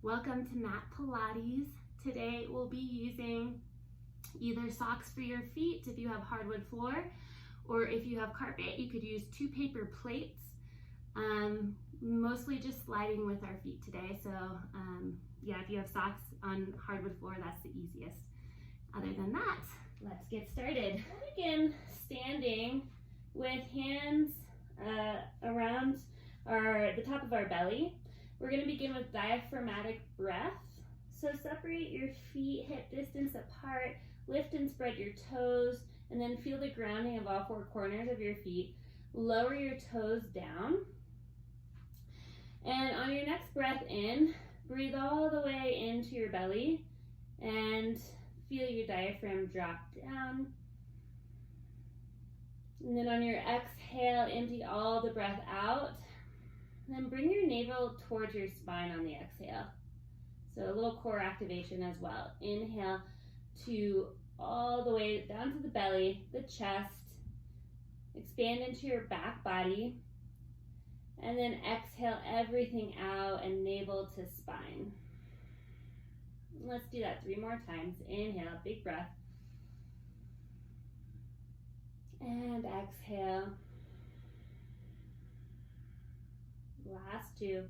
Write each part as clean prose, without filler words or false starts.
Welcome to Mat Pilates. Today we'll be using either socks for your feet if you have hardwood floor, or if you have carpet, you could use 2 paper plates. Mostly just sliding with our feet today. So yeah, if you have socks on hardwood floor, that's the easiest. Other than that, let's get started. We'll begin standing with hands around the top of our belly. We're going to begin with diaphragmatic breath. So separate your feet hip distance apart, lift and spread your toes, and then feel the grounding of all 4 corners of your feet. Lower your toes down. And on your next breath in, breathe all the way into your belly and feel your diaphragm drop down. And then on your exhale, empty all the breath out. And then bring your navel towards your spine on the exhale. So a little core activation as well. Inhale to all the way down to the belly, the chest. Expand into your back body. And then exhale everything out and navel to spine. Let's do that 3 more times. Inhale, big breath. And exhale. Last 2.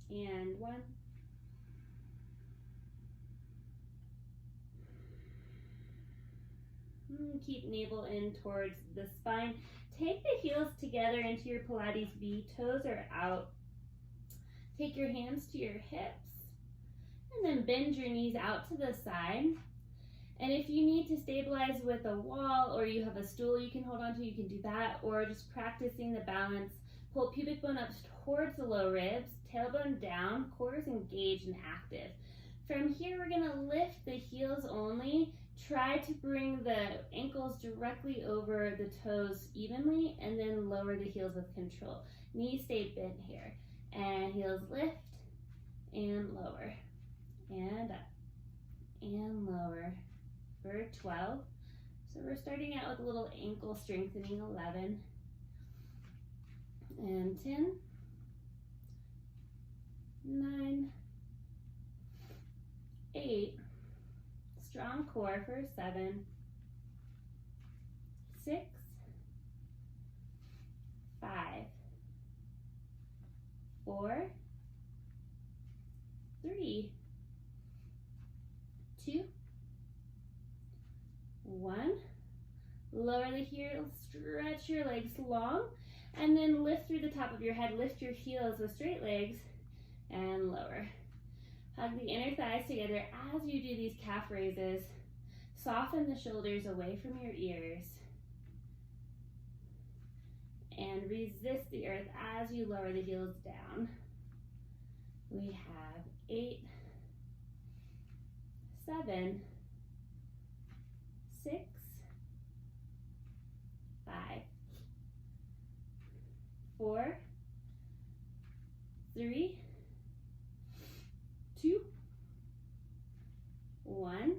And 1. Keep navel in towards the spine. Take the heels together into your Pilates V. Toes are out. Take your hands to your hips. And then bend your knees out to the side. And if you need to stabilize with a wall or you have a stool you can hold on to, you can do that. Or just practicing the balance. Pull pubic bone up towards the low ribs. Tailbone down. Core is engaged and active. From here, we're going to lift the heels only. Try to bring the ankles directly over the toes evenly, and then lower the heels with control. Knees stay bent here. And heels lift and lower. And up and lower for 12. So we're starting out with a little ankle strengthening. 11 and 10, 9, 8, strong core for 7, 6, 5, 4, 3, 2, 1. Lower the heels, stretch your legs long, and then lift through the top of your head. Lift your heels with straight legs and lower. Hug the inner thighs together as you do these calf raises. Soften the shoulders away from your ears. And resist the earth as you lower the heels down. We have 8, 7, 6, 5, 4, 3, 2, 1.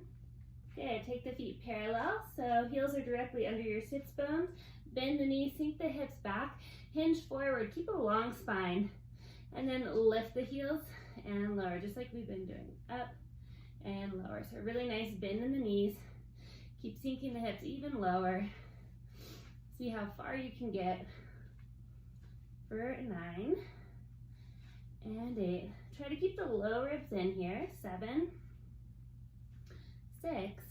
Good. Take the feet parallel, so heels are directly under your sits bones. Bend the knees, sink the hips back, hinge forward, keep a long spine, and then lift the heels and lower, just like we've been doing. Up and lower. So a really nice bend in the knees. Keep sinking the hips even lower. See how far you can get for 9 and 8. Try to keep the low ribs in here. 7, 6,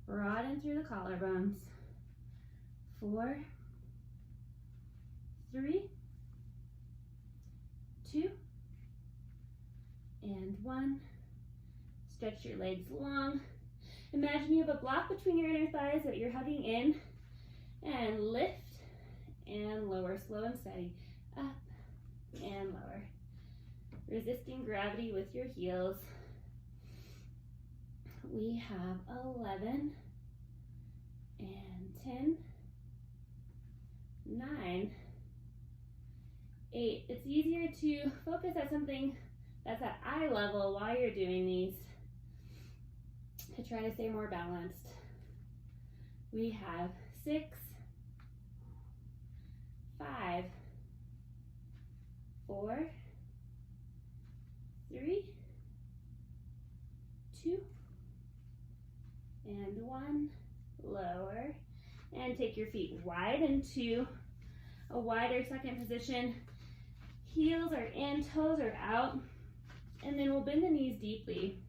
broaden through the collarbones. 4, 3, 2, and 1. Stretch your legs long. Imagine you have a block between your inner thighs that you're hugging in, and lift and lower, slow and steady. Up and lower. Resisting gravity with your heels. We have 11 and 10, 9, 8. It's easier to focus at something that's at eye level while you're doing these to try to stay more balanced. We have 6, 5, 4, 3, 2, and 1. Lower. And take your feet wide into a wider second position. Heels are in, toes are out. And then we'll bend the knees deeply.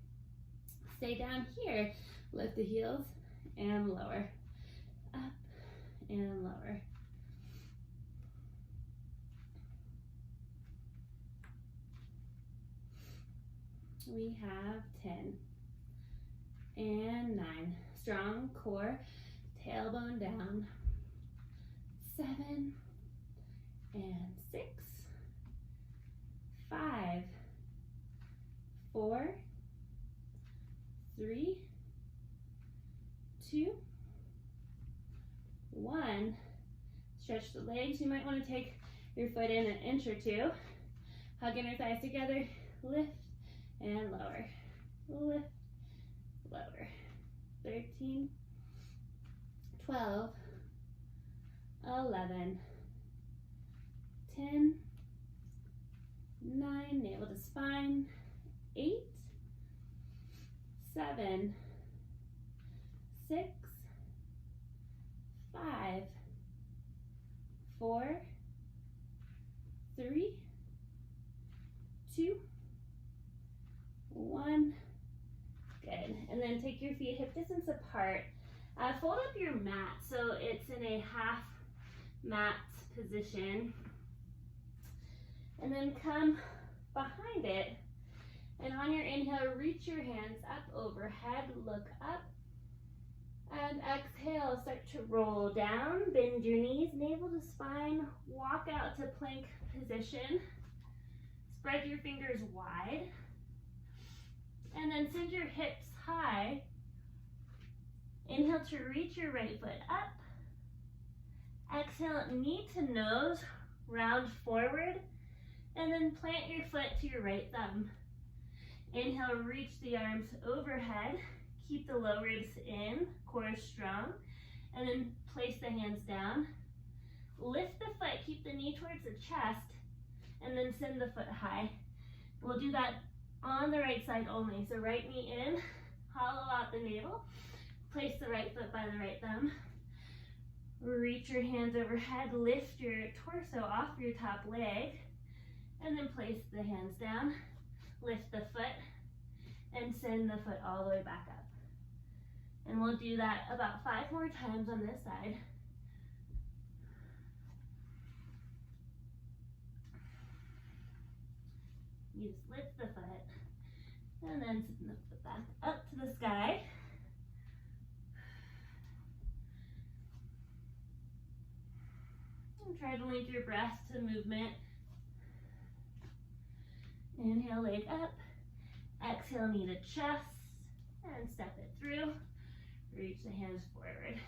Stay down here. Lift the heels and lower. Up and lower. We have 10 and 9. Strong core, tailbone down. 7 and 6. 5, 4, 3, 2, 1. Stretch the legs. You might want to take your foot in an inch or two. Hug inner thighs together. Lift and lower. Lift, lower. 13, 12, 11, 10, 9, navel to spine, 8, 7, 6, 5, 4, 3, 2, 1. Good. And then take your feet hip distance apart. Fold up your mat so it's in a half mat position. And then come behind it. And on your inhale, reach your hands up overhead, look up. And exhale, start to roll down, bend your knees, navel to spine, walk out to plank position. Spread your fingers wide. And then send your hips high. Inhale to reach your right foot up. Exhale, knee to nose, round forward. And then plant your foot to your right thumb. Inhale, reach the arms overhead. Keep the low ribs in, core strong. And then place the hands down. Lift the foot, keep the knee towards the chest. And then send the foot high. We'll do that on the right side only. So right knee in, hollow out the navel. Place the right foot by the right thumb. Reach your hands overhead, lift your torso off your top leg, and then place the hands down. Lift the foot, and send the foot all the way back up. And we'll do that about 5 more times on this side. You just lift the foot, and then send the foot back up to the sky. And try to link your breath to movement. Inhale, leg up. Exhale, knee to chest. And step it through. Reach the hands forward.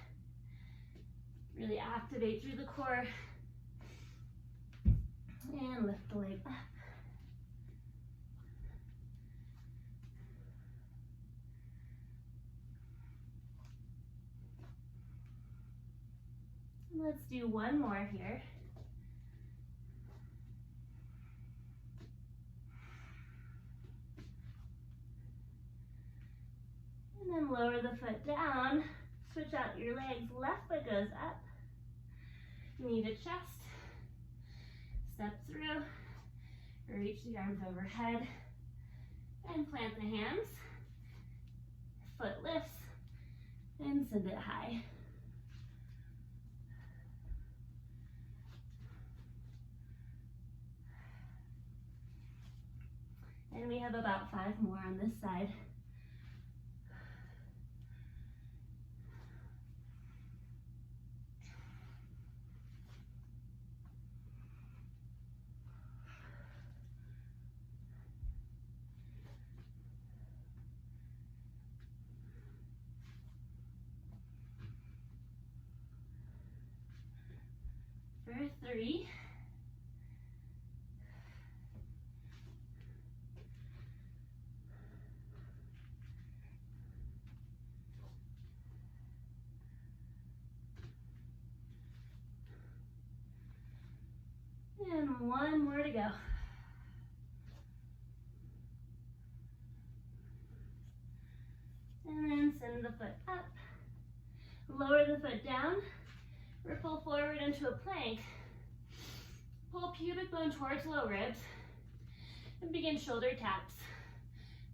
Really activate through the core. And lift the leg up. Let's do one more here. And then lower the foot down. Switch out your legs. Left foot goes up. Knee to chest. Step through. Reach the arms overhead. And plant the hands. Foot lifts. And send it high. And we have about 5 more on this side. For 3. And one more to go. And then send the foot up. Lower the foot down. Ripple forward into a plank. Pull pubic bone towards low ribs. And begin shoulder taps.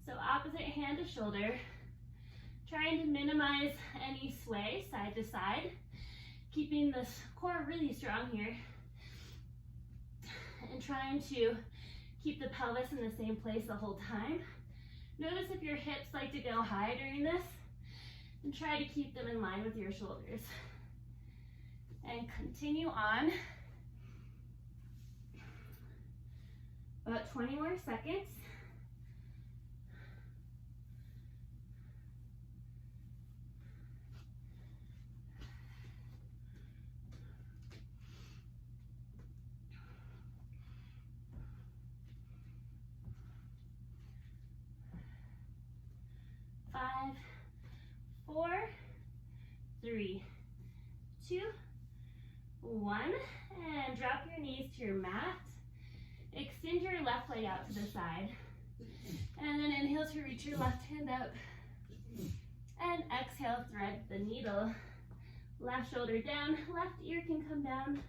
So opposite hand to shoulder. Trying to minimize any sway side to side. Keeping this core really strong here. And trying to keep the pelvis in the same place the whole time. Notice if your hips like to go high during this, and try to keep them in line with your shoulders. And continue on. About 20 more seconds. Five, 4, 3, 2, 1, and drop your knees to your mat. Extend your left leg out to the side, and then inhale to reach your left hand up, and exhale, thread the needle. Left shoulder down, left ear can come down.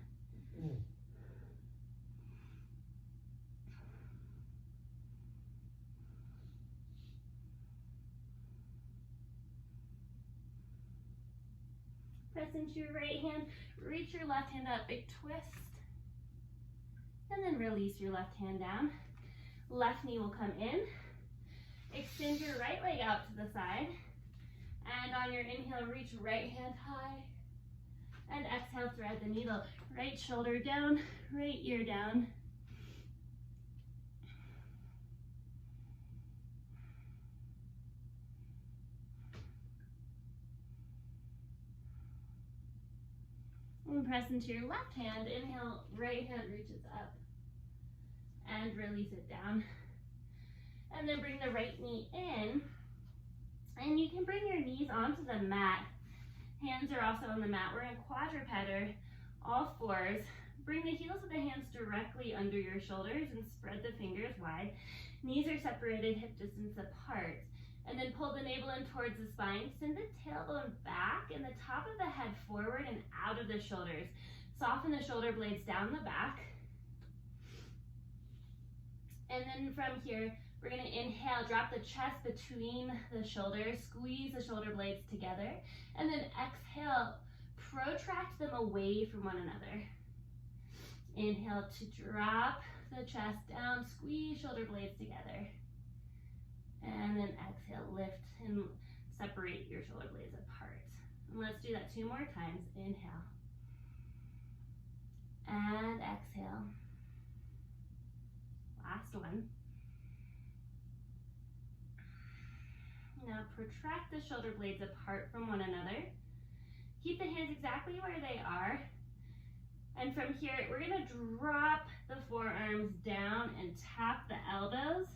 Press into your right hand, reach your left hand up, big twist. And then release your left hand down. Left knee will come in. Extend your right leg out to the side. And on your inhale, reach right hand high. And exhale, thread the needle. Right shoulder down, right ear down. And press into your left hand. Inhale, right hand reaches up. And release it down. And then bring the right knee in. And you can bring your knees onto the mat. Hands are also on the mat. We're in quadruped, all fours. Bring the heels of the hands directly under your shoulders and spread the fingers wide. Knees are separated hip distance apart. And then pull the navel in towards the spine. Send the tailbone back and the top of the head forward and out of the shoulders. Soften the shoulder blades down the back. And then from here, we're going to inhale, drop the chest between the shoulders, squeeze the shoulder blades together, and then exhale, protract them away from one another. Inhale to drop the chest down, squeeze shoulder blades together. And then exhale, lift and separate your shoulder blades apart. And let's do that 2 more times. Inhale. And exhale. Last one. Now protract the shoulder blades apart from one another. Keep the hands exactly where they are. And from here, we're gonna drop the forearms down and tap the elbows.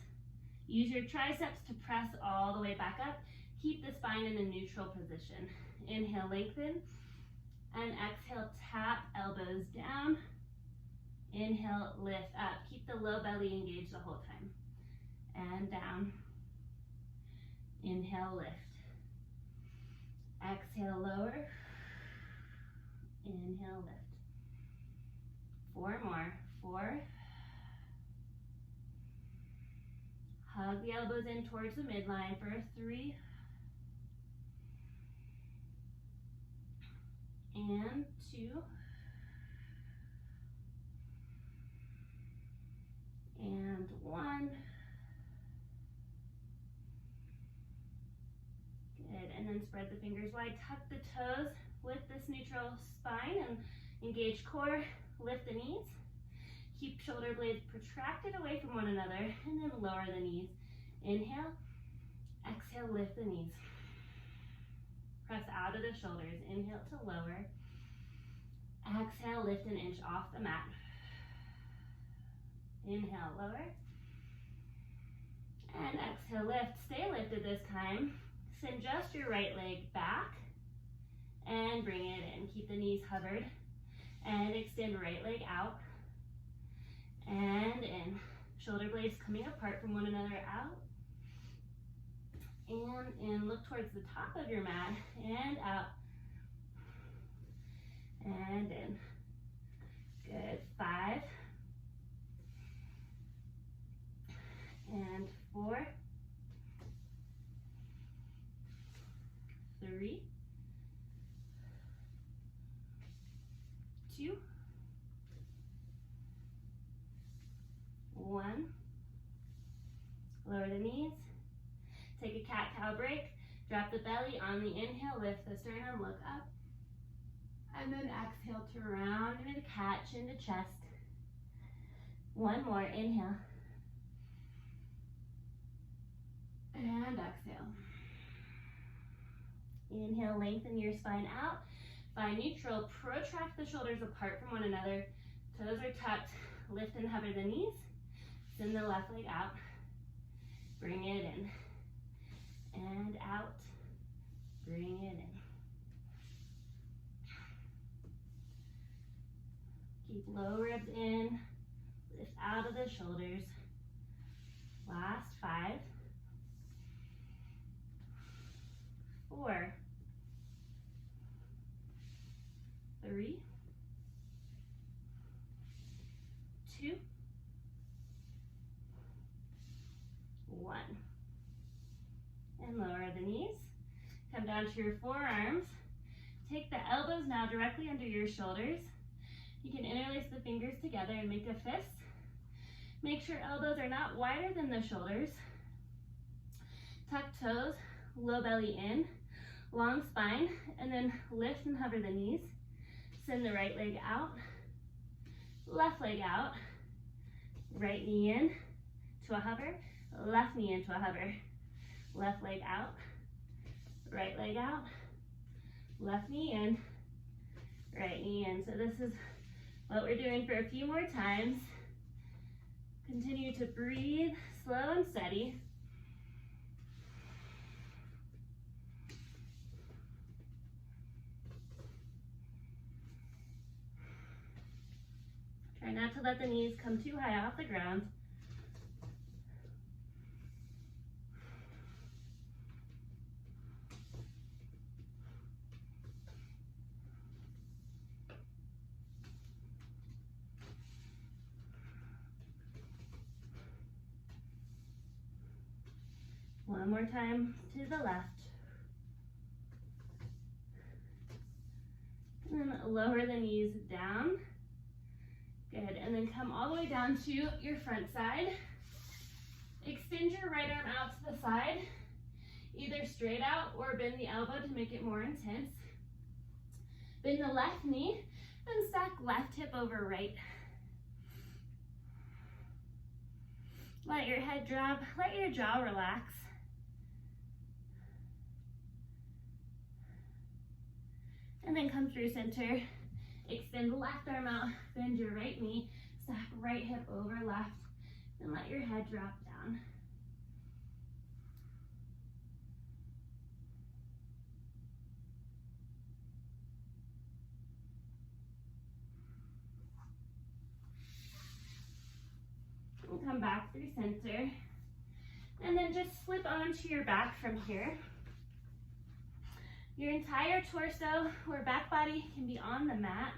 Use your triceps to press all the way back up. Keep the spine in a neutral position. Inhale, lengthen. And exhale, tap elbows down. Inhale, lift up. Keep the low belly engaged the whole time. And down. Inhale, lift. Exhale, lower. Inhale, lift. 4 more. 4. Hug the elbows in towards the midline for 3. And 2. And 1. Good, and then spread the fingers wide, tuck the toes with this neutral spine and engage core, lift the knees. Keep shoulder blades protracted away from one another, and then lower the knees. Inhale, exhale, lift the knees. Press out of the shoulders, inhale to lower. Exhale, lift an inch off the mat. Inhale, lower. And exhale, lift. Stay lifted this time. Send just your right leg back and bring it in. Keep the knees hovered and extend right leg out. and in. Shoulder blades coming apart from one another, out and in. Look towards the top of your mat and out and in. Good. 5 and 4, 3, 2, 1. Lower the knees. Take a cat-cow break. Drop the belly on the inhale, lift the sternum, look up. And then exhale to round into cat, chin to chest. One more, inhale. And exhale. Inhale, lengthen your spine out. Find neutral, protract the shoulders apart from one another. Toes are tucked, lift and hover the knees. Send the left leg out. Bring it in. And out. Bring it in. Keep low ribs in. Lift out of the shoulders. Last 5, 4, 3, 2, 1. And lower the knees. Come down to your forearms. Take the elbows now directly under your shoulders. You can interlace the fingers together and make a fist. Make sure elbows are not wider than the shoulders. Tuck toes, low belly in, long spine, and then lift and hover the knees. Send the right leg out, left leg out, right knee in to a hover, left knee into a hover, left leg out, right leg out, left knee in, right knee in. So this is what we're doing for a few more times. Continue to breathe slow and steady. Try not to let the knees come too high off the ground. One more time to the left. And then lower the knees down. Good, and then come all the way down to your front side. Extend your right arm out to the side, either straight out or bend the elbow to make it more intense. Bend the left knee and stack left hip over right. Let your head drop, let your jaw relax. And then come through center. Extend the left arm out, bend your right knee, stack right hip over left, and let your head drop down. And come back through center. And then just slip onto your back from here. Your entire torso or back body can be on the mat.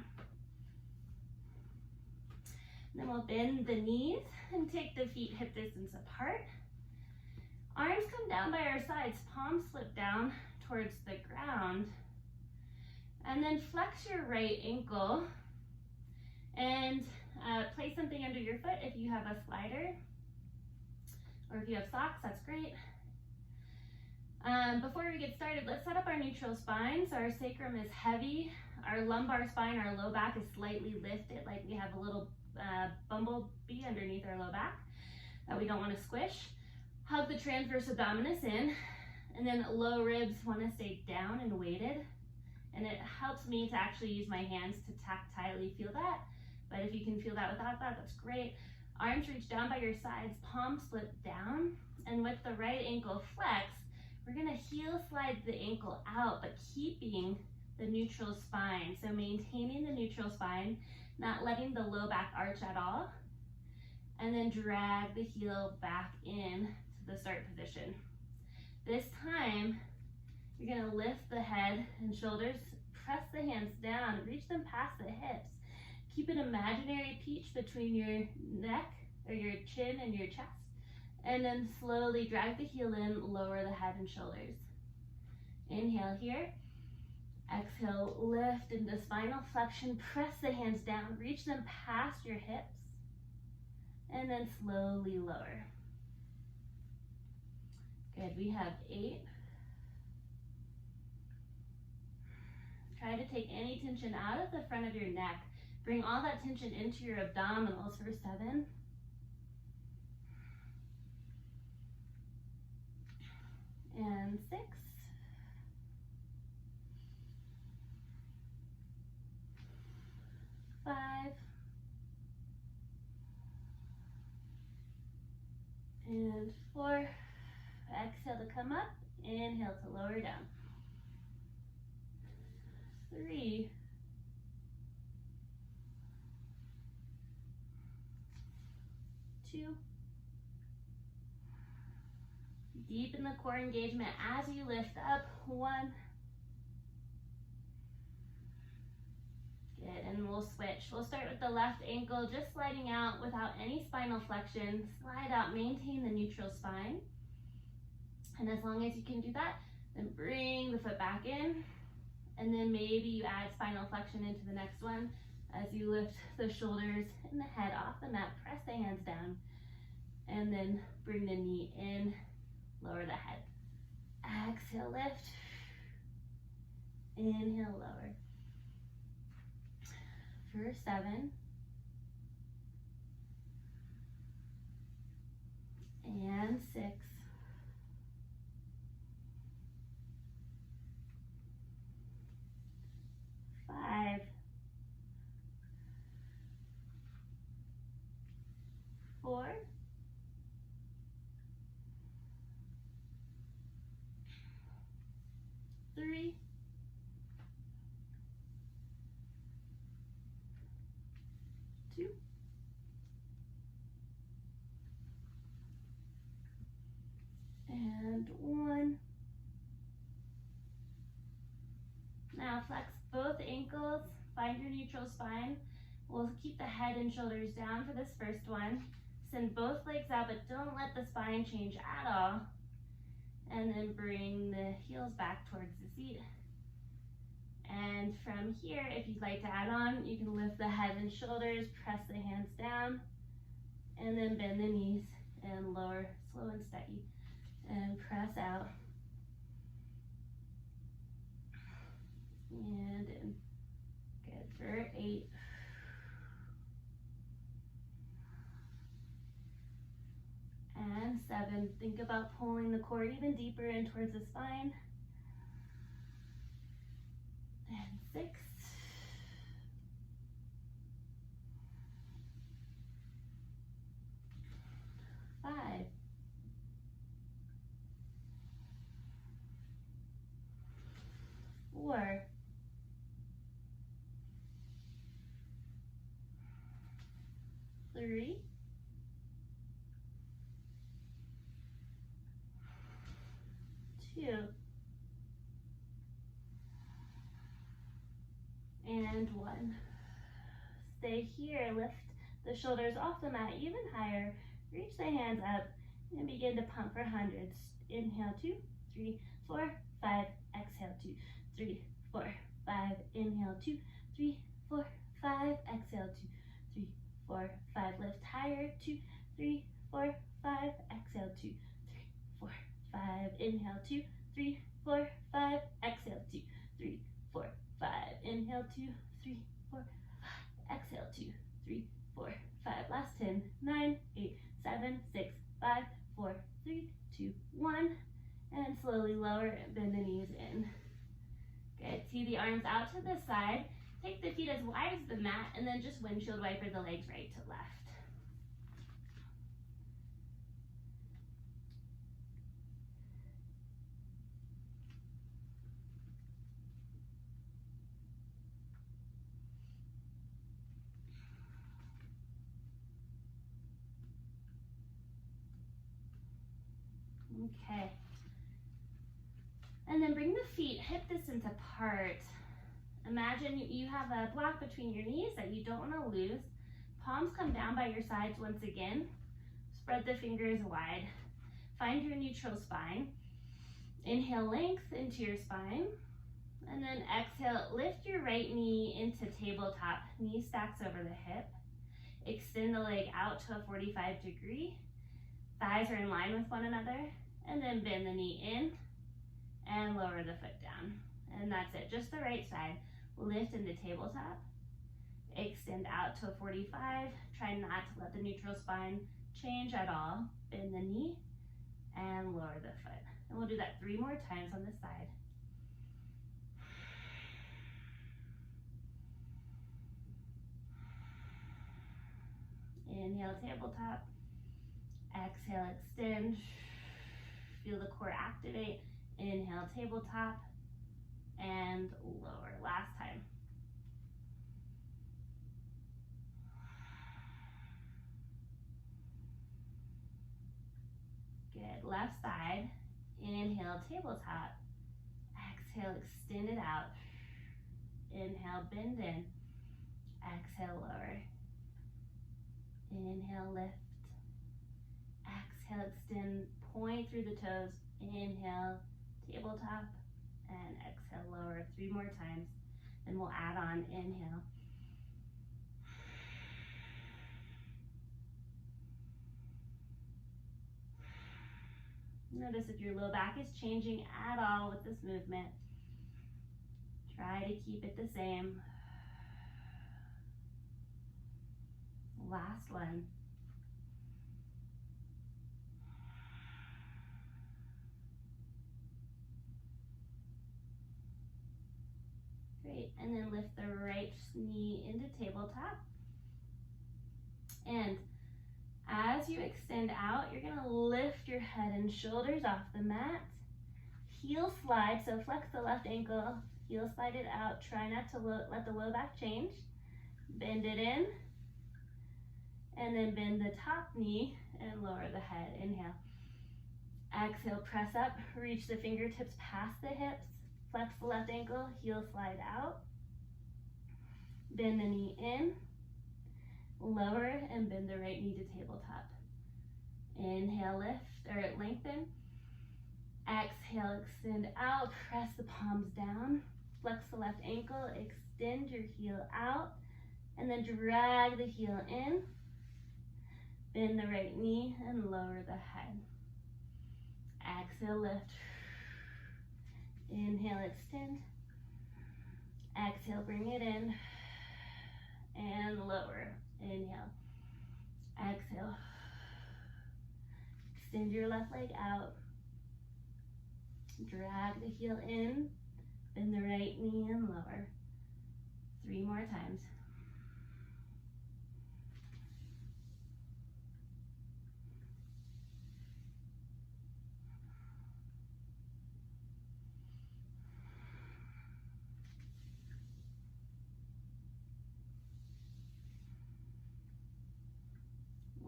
Then we'll bend the knees and take the feet hip distance apart. Arms come down by our sides, palms slip down towards the ground. And then flex your right ankle and place something under your foot if you have a slider. Or if you have socks, that's great. Before we get started, let's set up our neutral spine. So our sacrum is heavy, our lumbar spine, our low back is slightly lifted, like we have a little bumblebee underneath our low back that we don't want to squish. Hug the transverse abdominis in, and then low ribs want to stay down and weighted. And it helps me to actually use my hands to tactilely feel that. But if you can feel that without that, that's great. Arms reach down by your sides, palms slip down, and with the right ankle flex, we're gonna heel slide the ankle out, but keeping the neutral spine. So maintaining the neutral spine, not letting the low back arch at all. and then drag the heel back in to the start position. This time, you're gonna lift the head and shoulders, press the hands down, reach them past the hips. Keep an imaginary peach between your neck or your chin and your chest, and then slowly drag the heel in, lower the head and shoulders. Inhale here. Exhale, lift into spinal flexion, press the hands down, reach them past your hips, and then slowly lower. Good, we have 8. Try to take any tension out of the front of your neck. Bring all that tension into your abdominals for 7. And 6. 5. And 4. Exhale to come up. Inhale to lower down. 3. 2. Deepen the core engagement as you lift up. 1. Good, and we'll switch. We'll start with the left ankle, just sliding out without any spinal flexion. Slide out, maintain the neutral spine. And as long as you can do that, then bring the foot back in. And then maybe you add spinal flexion into the next one as you lift the shoulders and the head off the mat. Press the hands down. And then bring the knee in, lower the head. Exhale, lift. Inhale, lower. For 7. And 6. 5. 4. 3. 2. And 1. Now flex both ankles, find your neutral spine. We'll keep the head and shoulders down for this first one. Send both legs out, but don't let the spine change at all. And then bring the heels back towards the seat. And from here, if you'd like to add on, you can lift the head and shoulders, press the hands down, and then bend the knees and lower, slow and steady, and press out. And in. Good, for 8. And 7. Think about pulling the core even deeper in towards the spine. And 6. 5. 4. 3. 2. And 1. Stay here, lift the shoulders off the mat even higher, reach the hands up, and begin to pump for hundreds. Inhale, 2, 3, 4, 5, exhale, 2, 3, 4, 5, inhale, 2, 3, 4, 5, exhale, 2, 3, 4, 5, lift higher, 2, 3, 4, 5, exhale, 2, 3, 4, 5, inhale, 2, 3, 4, 5, exhale, 2, 3, 4, 5, inhale, 2, 3, 4, exhale, 2, 3, 4, 5, last 10, 9, 8, 7, 6, 5, 4, 3, 2, 1, and slowly lower and bend the knees in. Good, see the arms out to the side, take the feet as wide as the mat, and then just windshield wiper the legs right to left. Okay. And then bring the feet hip distance apart. Imagine you have a block between your knees that you don't want to lose. Palms come down by your sides once again. Spread the fingers wide. Find your neutral spine. Inhale, length into your spine. And then exhale, lift your right knee into tabletop. Knee stacks over the hip. Extend the leg out to a 45 degree. Thighs are in line with one another. And then bend the knee in and lower the foot down. And that's it, just the right side. Lift into tabletop. Extend out to a 45. Try not to let the neutral spine change at all. Bend the knee and lower the foot. And we'll do that 3 more times on this side. Inhale, tabletop. Exhale, extend. Feel the core activate. Inhale, tabletop. And lower. Last time. Good. Left side. Inhale, tabletop. Exhale, extend it out. Inhale, bend in. Exhale, lower. Inhale, lift. Exhale, extend. Point through the toes. Inhale, tabletop. And exhale, lower. 3 more times. Then we'll add on. Inhale. Notice if your low back is changing at all with this movement. Try to keep it the same. Last one. Great, and then lift the right knee into tabletop. And as you extend out, you're gonna lift your head and shoulders off the mat. Heel slide, so flex the left ankle, heel slide it out. Try not to let the low back change. Bend it in, and then bend the top knee and lower the head. Inhale. Exhale, press up, reach the fingertips past the hips. Flex the left ankle, heel slide out. Bend the knee in, lower, and bend the right knee to tabletop. Inhale, lift, or lengthen. Exhale, extend out, press the palms down. Flex the left ankle, extend your heel out, and then drag the heel in. Bend the right knee and lower the head. Exhale, lift. Inhale, extend. Exhale, bring it in. And lower. Inhale. Exhale. Extend your left leg out. Drag the heel in. Bend the right knee and lower. 3 more times.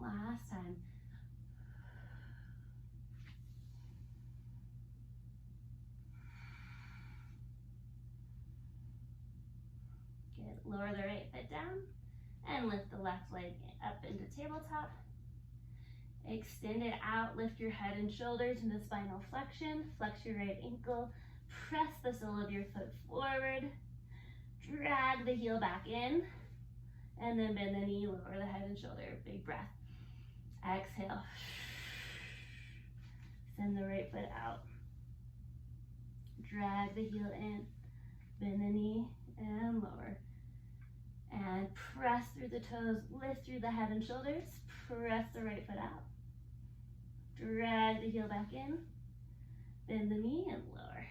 Last time. Good. Lower the right foot down and lift the left leg up into tabletop. Extend it out, lift your head and shoulders into spinal flexion. Flex your right ankle, press the sole of your foot forward. Drag the heel back in, and then bend the knee, lower the head and shoulder. Big breath. Exhale. Send the right foot out. Drag the heel in, bend the knee and lower. And press through the toes, lift through the head and shoulders. Press the right foot out. Drag the heel back in, bend the knee and lower.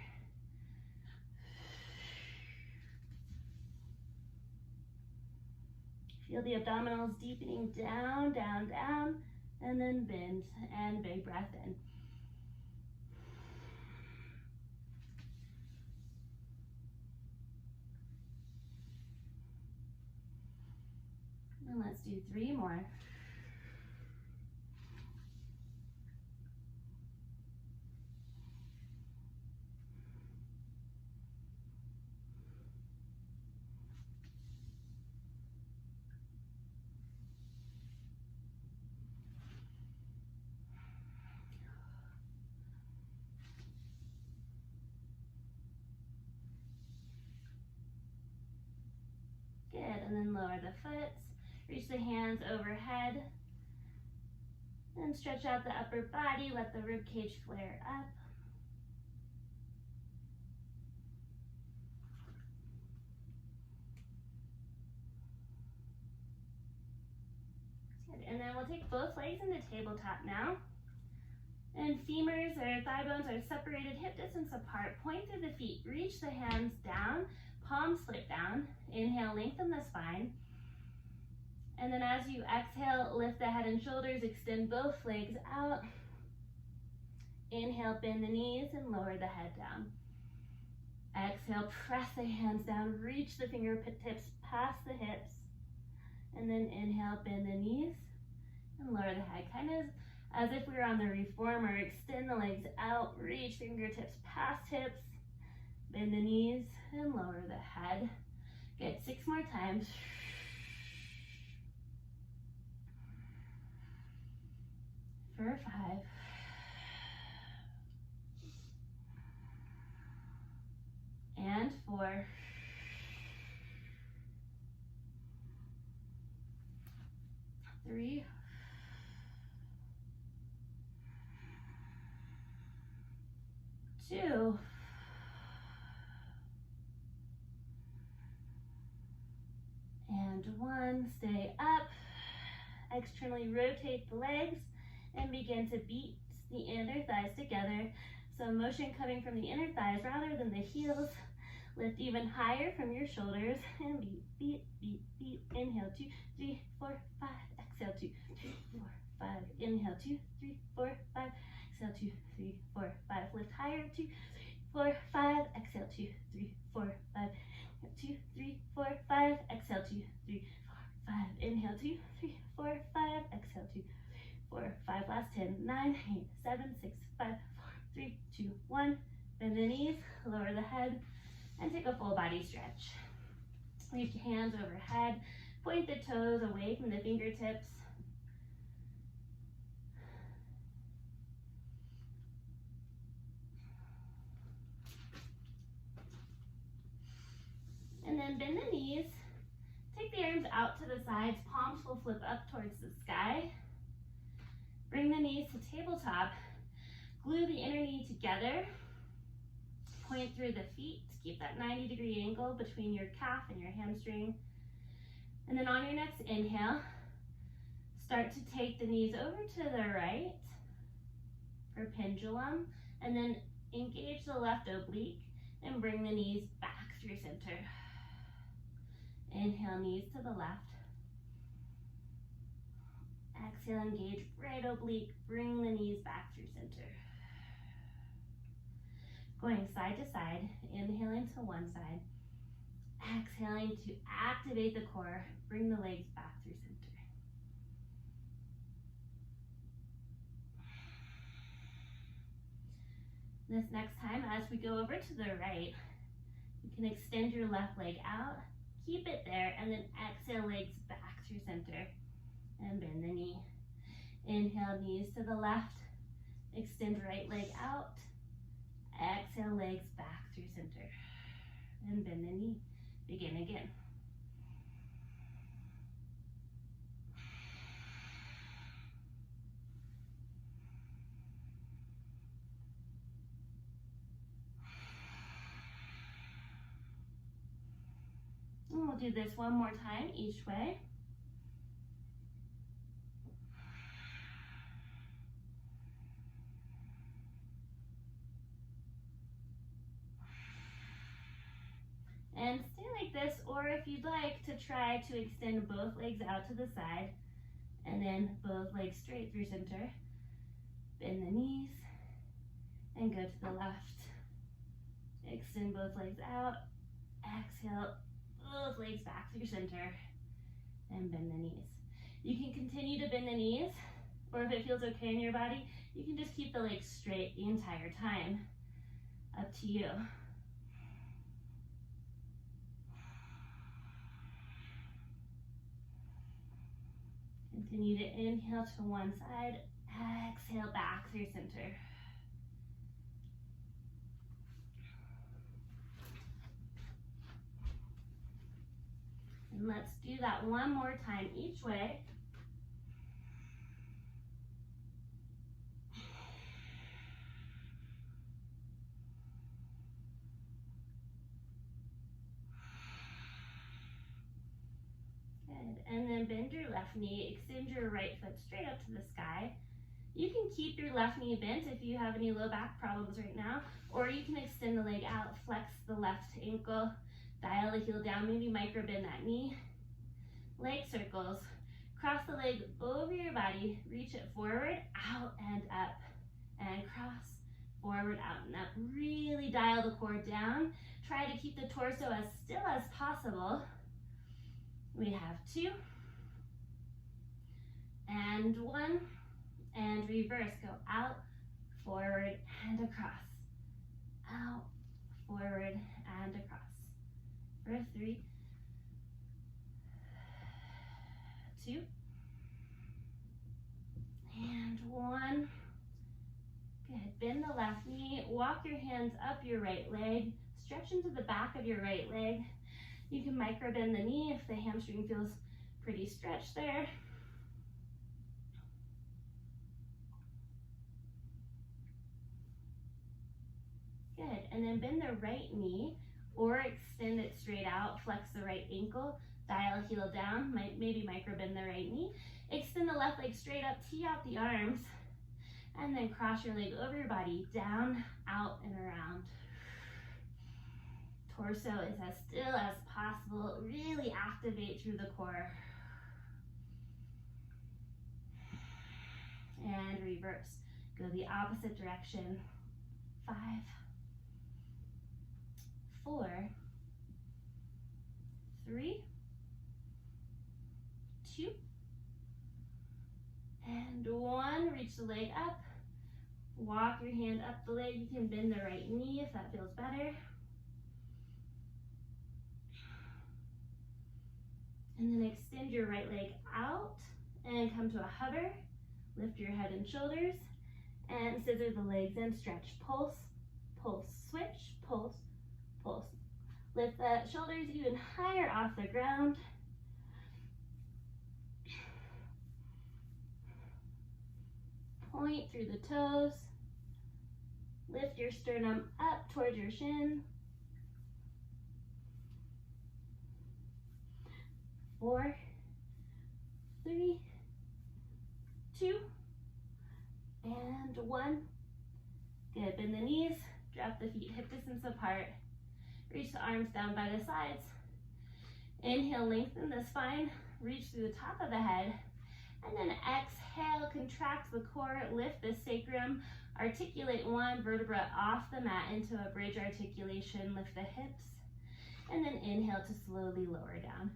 Feel the abdominals deepening down, down, down, and then bend and big breath in. And let's do 3 more. and then lower the foot. Reach the hands overhead. And stretch out the upper body, let the rib cage flare up. Good. And then we'll take both legs into tabletop now. And femurs or thigh bones are separated hip distance apart. Point through the feet, reach the hands down, palms slip down. Inhale, lengthen the spine. And then as you exhale, lift the head and shoulders, extend both legs out. Inhale, bend the knees and lower the head down. Exhale, press the hands down, reach the fingertips past the hips. And then inhale, bend the knees and lower the head. Kind of as if we were on the reformer, extend the legs out, reach fingertips past hips, bend the knees and lower the head. Good, 6 more times. For 5. And 4. 3. 2. And 1. Stay up. Externally rotate the legs and begin to beat the inner thighs together. So motion coming from the inner thighs rather than the heels. Lift even higher from your shoulders and beat, beat, beat, beat. Inhale, 2, 3, 4, 5. Exhale, 2, 3, 4, 5. Inhale, 2, 3, 4, 5. Exhale, 2, 3, 4, 5. Lift higher, 2, 3, 4, 5. Exhale, 2, 3, 4, 5. 2, 3, 4, 5. Exhale, 2, 3, 4, 5. Inhale, 2, 3, 4, 5. Exhale, 2, 4, 5. Last 10, 9, 8, 7, 6, 5, 4, 3, 2, 1. Bend the knees, lower the head, and take a full body stretch. Reach your hands overhead, point the toes away from the fingertips. And then bend the knees, take the arms out to the sides, palms will flip up towards the sky. Bring the knees to tabletop, glue the inner knee together, point through the feet, keep that 90-degree angle between your calf and your hamstring. And then on your next inhale, start to take the knees over to the right for pendulum, and then engage the left oblique and bring the knees back through center. Inhale, knees to the left. Exhale, engage right oblique, bring the knees back through center. Going side to side, inhaling to one side. Exhaling to activate the core, bring the legs back through center. This next time, as we go over to the right, you can extend your left leg out, keep it there, and then exhale, legs back through center, and bend the knee. Inhale, knees to the left, extend right leg out, exhale, legs back through center, and bend the knee. Begin again. And we'll do this one more time each way. And stay like this, or if you'd like to try to extend both legs out to the side, and then both legs straight through center. Bend the knees, and go to the left. Extend both legs out, exhale, both legs back through center, and bend the knees. You can continue to bend the knees, or if it feels okay in your body, you can just keep the legs straight the entire time. Up to you. Continue to inhale to one side, exhale back through center. And let's do that one more time each way. Good. And then bend your left knee, extend your right foot straight up to the sky. You can keep your left knee bent if you have any low back problems right now, or you can extend the leg out, flex the left ankle, dial the heel down, maybe micro bend that knee. Leg circles. Cross the leg over your body, reach it forward, out and up, and cross, forward, out and up. Really dial the core down. Try to keep the torso as still as possible. We have 2, and 1, and reverse. Go out, forward, and across. Out, forward, and across. For 3, 2, and 1. Good. Bend the left knee, walk your hands up your right leg, stretch into the back of your right leg. You can micro bend the knee if the hamstring feels pretty stretched there. Good. And then bend the right knee or extend it straight out, flex the right ankle, dial heel down, maybe micro bend the right knee. Extend the left leg straight up, tee out the arms, and then cross your leg over your body, down, out, and around. Torso is as still as possible. Really activate through the core. And reverse. Go the opposite direction. 5, 4, 3, 2, and 1. Reach the leg up. Walk your hand up the leg. You can bend the right knee if that feels better. And then extend your right leg out and come to a hover. Lift your head and shoulders and scissor the legs and stretch. Pulse, pulse, switch, pulse, pulse. Lift the shoulders even higher off the ground. Point through the toes. Lift your sternum up towards your shin. 4, 3, 2, and 1. Good. Bend the knees, drop the feet hip distance apart. Reach the arms down by the sides. Inhale, lengthen the spine, reach through the top of the head. And then exhale, contract the core, lift the sacrum, articulate one vertebra off the mat into a bridge articulation, lift the hips. And then inhale to slowly lower down.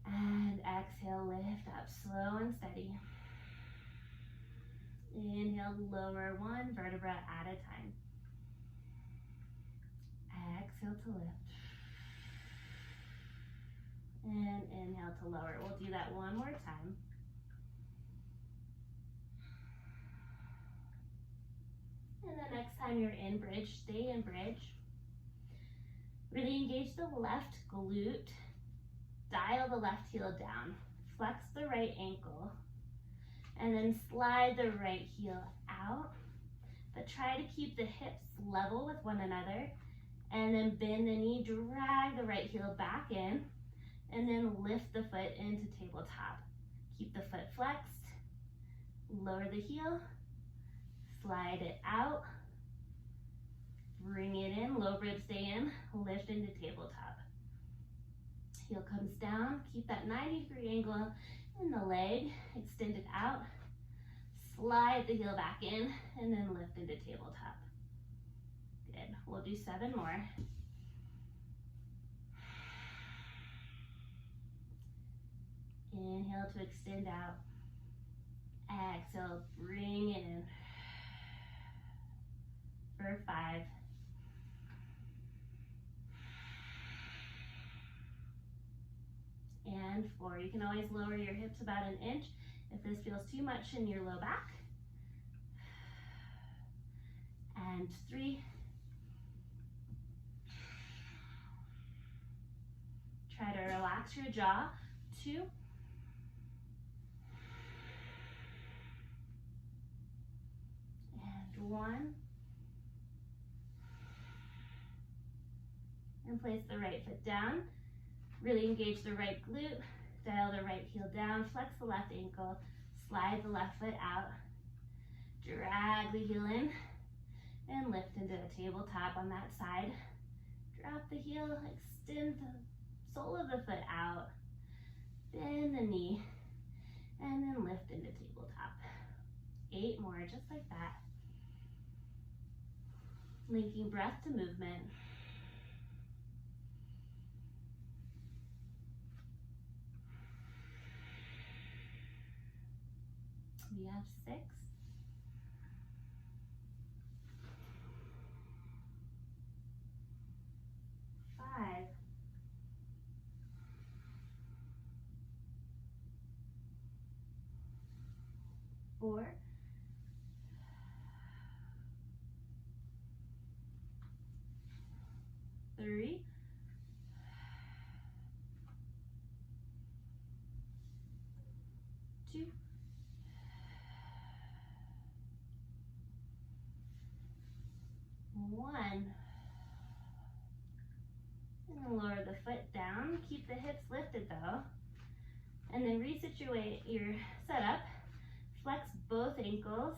And exhale, lift up slow and steady. Inhale, lower one vertebra at a time. Exhale to lift. And inhale to lower. We'll do that one more time. And the next time you're in bridge, stay in bridge. Really engage the left glute. Dial the left heel down. Flex the right ankle. And then slide the right heel out. But try to keep the hips level with one another. And then bend the knee, drag the right heel back in. And then lift the foot into tabletop. Keep the foot flexed. Lower the heel. Slide it out. Bring it in, low ribs stay in, lift into tabletop. Heel comes down, keep that 90-degree angle in the leg, extend it out, slide the heel back in, and then lift into tabletop. Good, we'll do 7 more. Inhale to extend out. Exhale, bring it in. For 5. And 4. You can always lower your hips about an inch if this feels too much in your low back. And 3. Try to relax your jaw. 2. And 1. And place the right foot down. Really engage the right glute. Dial the right heel down. Flex the left ankle. Slide the left foot out. Drag the heel in. And lift into a tabletop on that side. Drop the heel. Extend the sole of the foot out. Bend the knee. And then lift into tabletop. 8 more, just like that. Linking breath to movement. We have 6. 5. 4. 3. 2. 1. And then lower the foot down. Keep the hips lifted though. And then resituate your setup. Flex both ankles.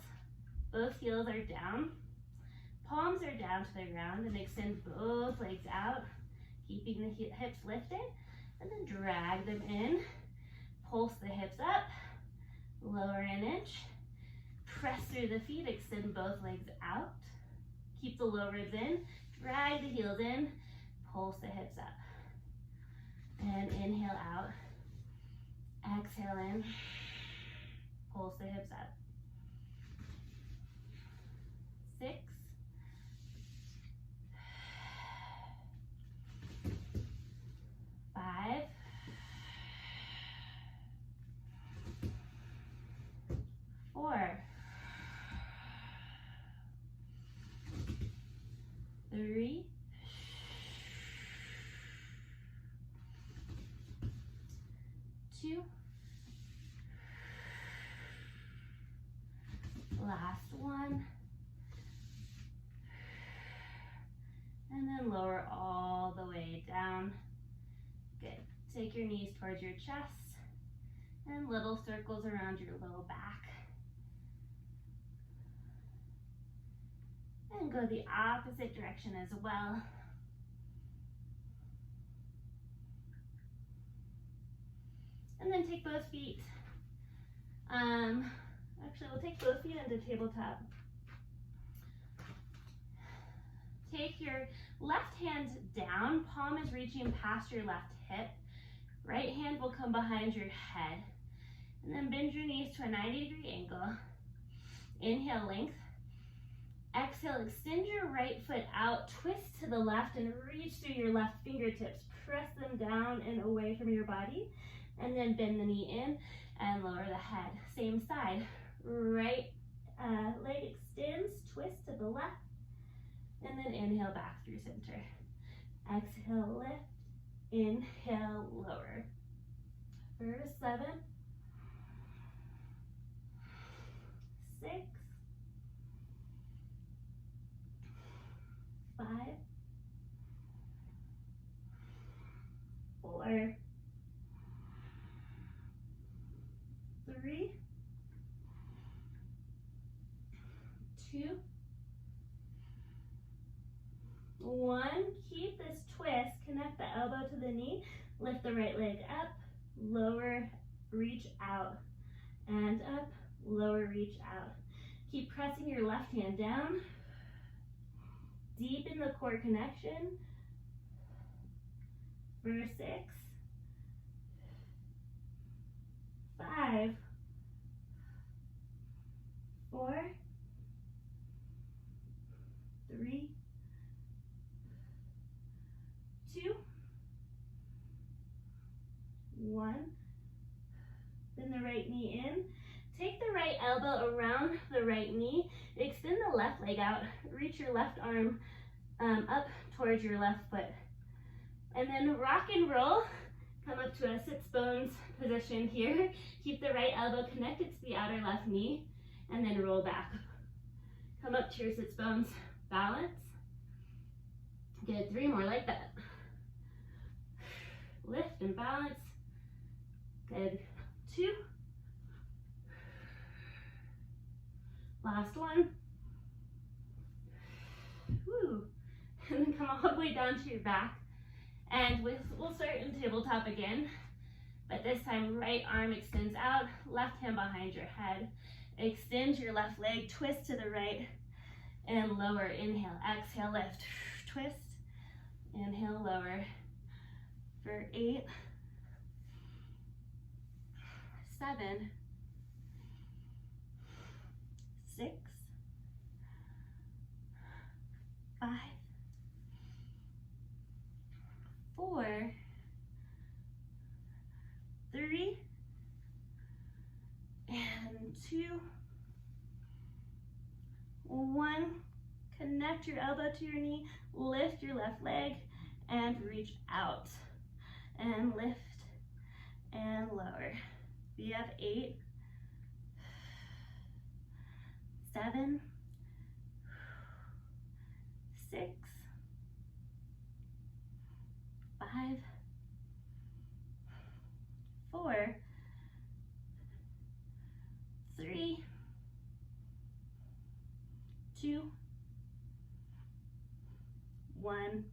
Both heels are down. Palms are down to the ground, and extend both legs out, keeping the hips lifted. And then drag them in. Pulse the hips up. Lower an inch. Press through the feet. Extend both legs out. Keep the low ribs in. Drag the heels in. Pulse the hips up. And inhale out. Exhale in. Pulse the hips up. 6. 5. 4. 3. 2. Last one. And then lower all the way down. Good. Take your knees towards your chest and little circles around your low back. And go the opposite direction as well. And then take both feet. Actually, we'll take both feet into tabletop. Take your left hand down. Palm is reaching past your left hip. Right hand will come behind your head. And then bend your knees to a 90-degree angle. Inhale, length. Exhale, extend your right foot out. Twist to the left and reach through your left fingertips. Press them down and away from your body. And then bend the knee in and lower the head. Same side. Right leg extends, twist to the left, and then inhale back through center. Exhale, lift, inhale, lower. For 7, 6, 5, 4, 3, 2, 1. Keep this twist. Connect the elbow to the knee. Lift the right leg up. Lower, reach out. And up, lower, reach out. Keep pressing your left hand down. Deepen the core connection. For 6, 5, 4, 3, 2, 1. Bend the right knee in. Take the right elbow around the right knee. Extend the left leg out. Reach your left arm up towards your left foot. And then rock and roll Come up to a sits bones position here. Keep the right elbow connected to the outer left knee, and then roll back. Come up to your sits bones, balance. Good, 3 more like that. Lift and balance. Good, 2. Last one. Woo. And then come all the way down to your back. And we'll start in tabletop again, but this time right arm extends out, left hand behind your head. Extend your left leg, twist to the right, and lower. Inhale, exhale, lift, twist, inhale, lower. For 8, 7, 6, 5, 4, 3, and 2, 1. Connect your elbow to your knee, lift your left leg, and reach out. And lift and lower. We have 8, 7, 6, 5, 4, 3, 2, 1.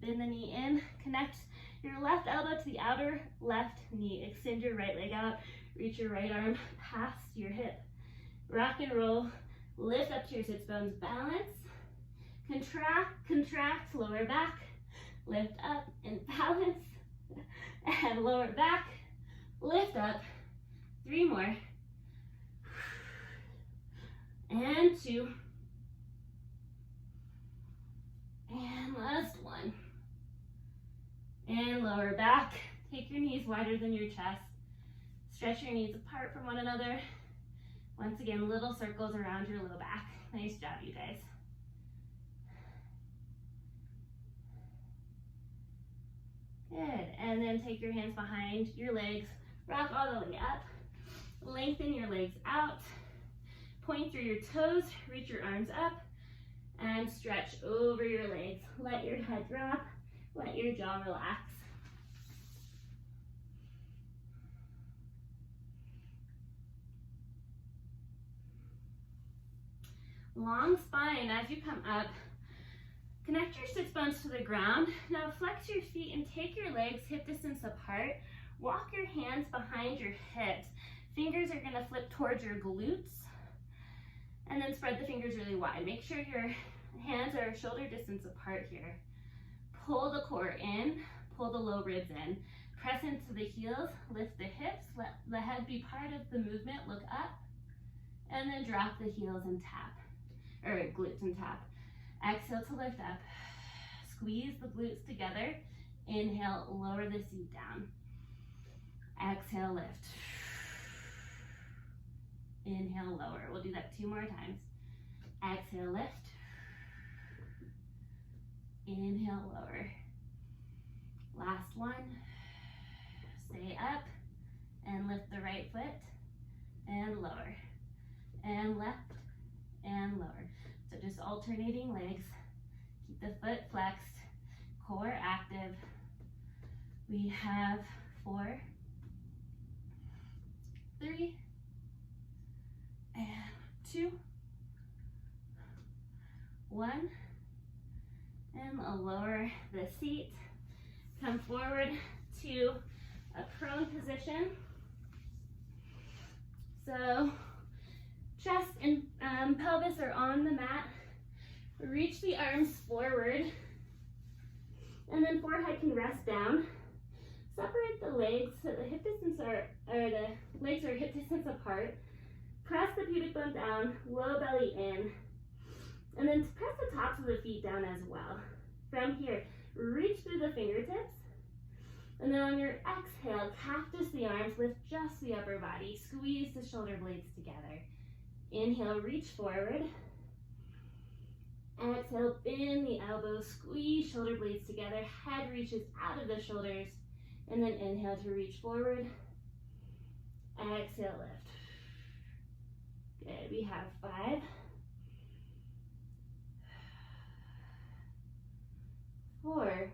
Bend the knee in, connect your left elbow to the outer left knee. Extend your right leg out, reach your right arm past your hip. Rock and roll, lift up to your sits bones, balance. Contract, contract, lower back, lift up and balance. And lower back, lift up. 3 more. And 2. And last 1. And lower back. Take your knees wider than your chest. Stretch your knees apart from one another. Once again, little circles around your low back. Nice job, you guys. Good. And then take your hands behind your legs. Rock all the way up. Lengthen your legs out. Point through your toes. Reach your arms up. And stretch over your legs. Let your head drop. Let your jaw relax. Long spine as you come up. Connect your sits bones to the ground. Now flex your feet and take your legs hip distance apart. Walk your hands behind your hips. Fingers are gonna flip towards your glutes. And then spread the fingers really wide. Make sure your hands are shoulder distance apart here. Pull the core in, pull the low ribs in. Press into the heels, lift the hips, let the head be part of the movement, look up, and then drop the heels and tap, or glutes and tap. Exhale to lift up. Squeeze the glutes together. Inhale, lower the seat down. Exhale, lift. Inhale, lower. We'll do that 2 more times. Exhale, lift. Inhale, lower. Last one. Stay up and lift the right foot and lower. And left and lower. So just alternating legs. Keep the foot flexed, core active. We have 4, 3, and 2, 1, and lower the seat. Come forward to a prone position. So chest and pelvis are on the mat. Reach the arms forward, and then forehead can rest down. Separate the legs so the hip distance the legs are hip distance apart. Press the pubic bone down, low belly in, and then press the tops of the feet down as well. From here, reach through the fingertips, and then on your exhale, cactus the arms, lift just the upper body, squeeze the shoulder blades together. Inhale, reach forward. Exhale, bend the elbows, squeeze shoulder blades together, head reaches out of the shoulders. And then inhale to reach forward. Exhale, lift. Good, we have 5, 4,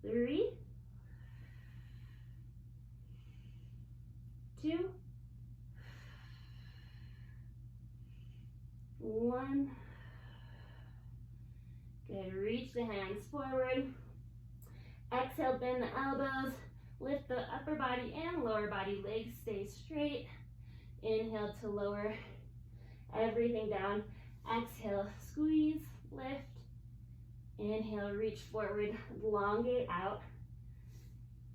3, 2, 1. Good, reach the hands forward. Exhale, bend the elbows. Lift the upper body and lower body, legs stay straight. Inhale to lower everything down. Exhale, squeeze, lift. Inhale, reach forward, elongate out.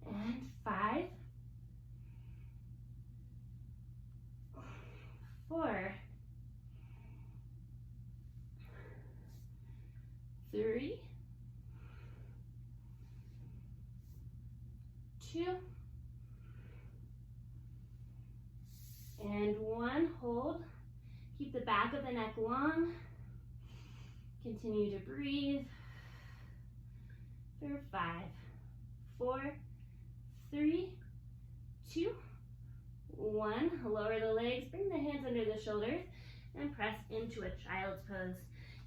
And 5, 4, 3, 2, and 1. Hold. Keep the back of the neck long. Continue to breathe for 5, 4, 3, 2, 1. Lower the legs, bring the hands under the shoulders, and press into a child's pose.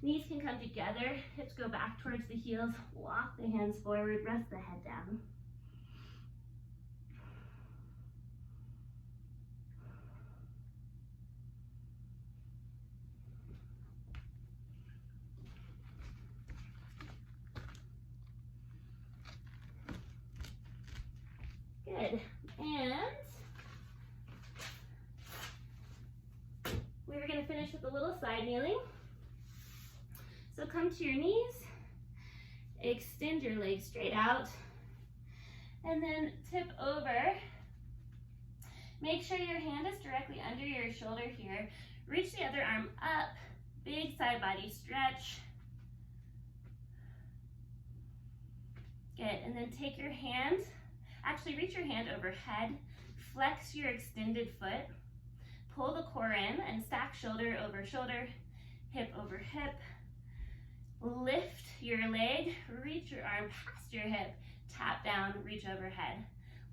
Knees can come together, hips go back towards the heels, walk the hands forward, rest the head down. Good, and we're gonna finish with a little side kneeling. So come to your knees, extend your legs straight out, and then tip over. Make sure your hand is directly under your shoulder here. Reach the other arm up, big side body stretch. Good, and then take your hand, actually reach your hand overhead, flex your extended foot, pull the core in and stack shoulder over shoulder, hip over hip. Lift your leg, reach your arm past your hip, tap down, reach overhead.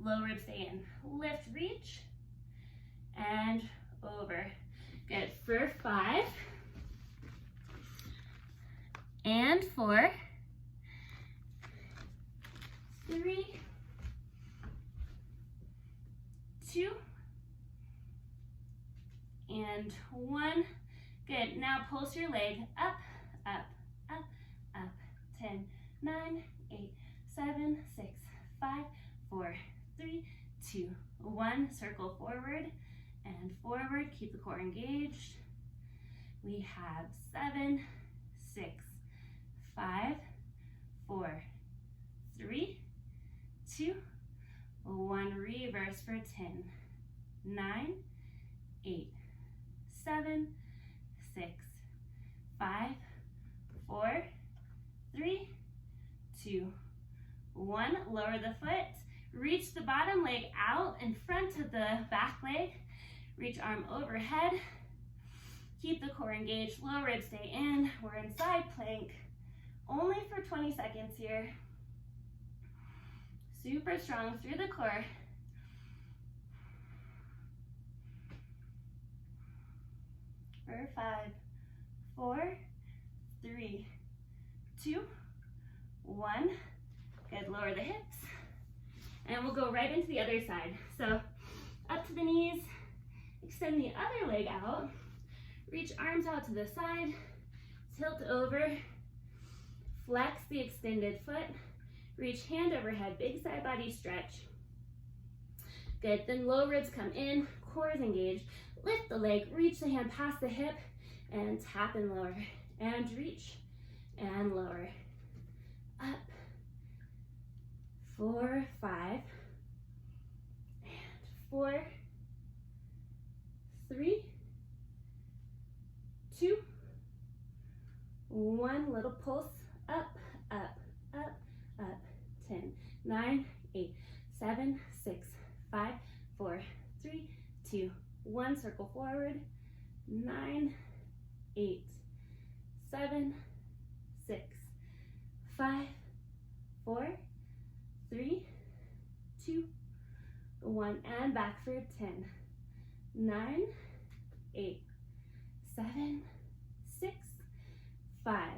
Low ribs stay in. Lift, reach, and over. Good, for 5, and 4, 3, 2, and 1. Good, now pulse your leg up, up, up, up. 10, 9, 8, 7, 6, 5, 4, 3, 2, 1. Circle forward and forward. Keep the core engaged. We have 7, 6, 5, 4, 3, 2, 1. Reverse for 10, 9, 8, 7, 6, 5, 4, 3, 2, 1. Lower the foot. Reach the bottom leg out in front of the back leg. Reach arm overhead. Keep the core engaged. Low ribs stay in. We're in side plank. Only for 20 seconds here. Super strong through the core. For 5, 4, 3, 2, 1. Good, lower the hips. And we'll go right into the other side. So up to the knees, extend the other leg out, reach arms out to the side, tilt over, flex the extended foot, reach hand overhead, big side body stretch. Good, then low ribs come in, core is engaged, lift the leg, reach the hand past the hip, and tap and lower, and reach, and lower, up, 4, 5, and 4, 3, 2, 1. Little pulse, up, up, up, up. 10, 9, 8, 7, 6, 5, 4, 3, 2, 1. Circle forward. 9, 8, 7, 6, 5, 4, 3, 2, 1, and back for 10, 9, 8, 7, 6, 5,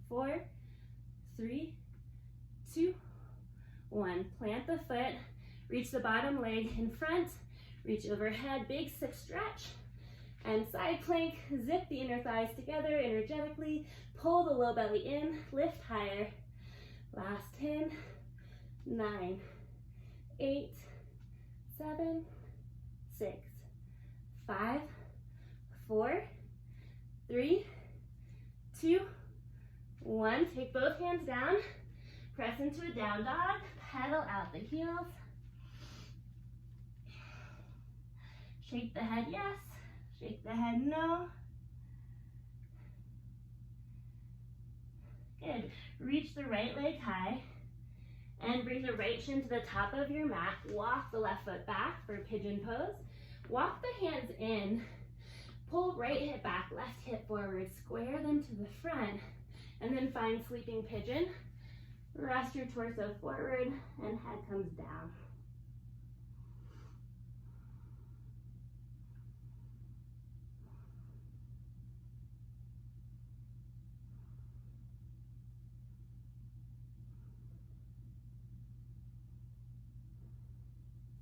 4, 3, 2, 1. Plant the foot, reach the bottom leg in front, reach overhead, big stretch, and side plank. Zip the inner thighs together energetically, pull the low belly in, lift higher. Last 10, 9, 8, 7, 6, 5, 4, 3, 2, 1. Take both hands down, press into a down dog, pedal out the heels. Shake the head yes, shake the head no. Good. Reach the right leg high and bring the right shin to the top of your mat. Walk the left foot back for pigeon pose. Walk the hands in. Pull right hip back, left hip forward. Square them to the front. And then find sleeping pigeon. Rest your torso forward and head comes down.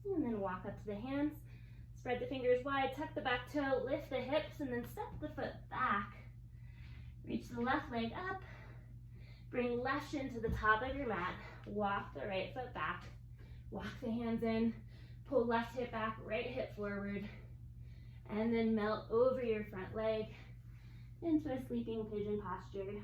And then walk up to the hands. Spread the fingers wide, tuck the back toe, lift the hips, and then step the foot back. Reach the left leg up. Bring left shin to the top of your mat. Walk the right foot back. Walk the hands in. Pull left hip back, right hip forward. And then melt over your front leg into a sleeping pigeon posture.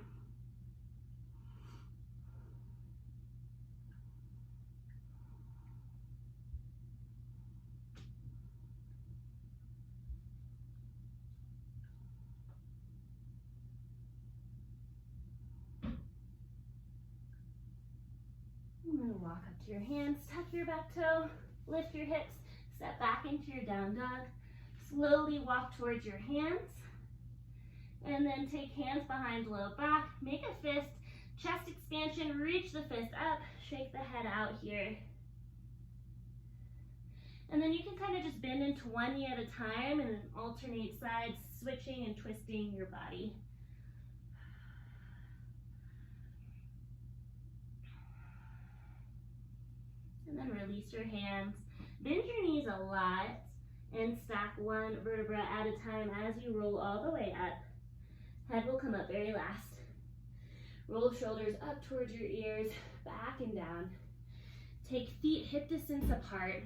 And then walk up to your hands, tuck your back toe, lift your hips, step back into your down dog. Slowly walk towards your hands. And then take hands behind low back, make a fist, chest expansion, reach the fist up, shake the head out here. And then you can kind of just bend into one knee at a time and alternate sides, switching and twisting your body. And then release your hands. Bend your knees a lot and stack one vertebra at a time as you roll all the way up. Head will come up very last. Roll shoulders up towards your ears, back and down. Take feet hip distance apart.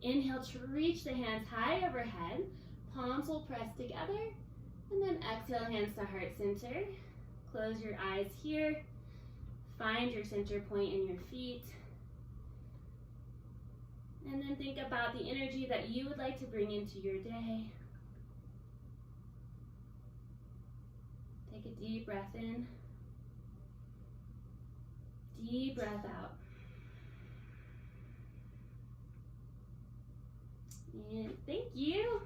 Inhale to reach the hands high overhead. Palms will press together. And then exhale, hands to heart center. Close your eyes here. Find your center point in your feet. And then think about the energy that you would like to bring into your day. Take a deep breath in. Deep breath out. And thank you.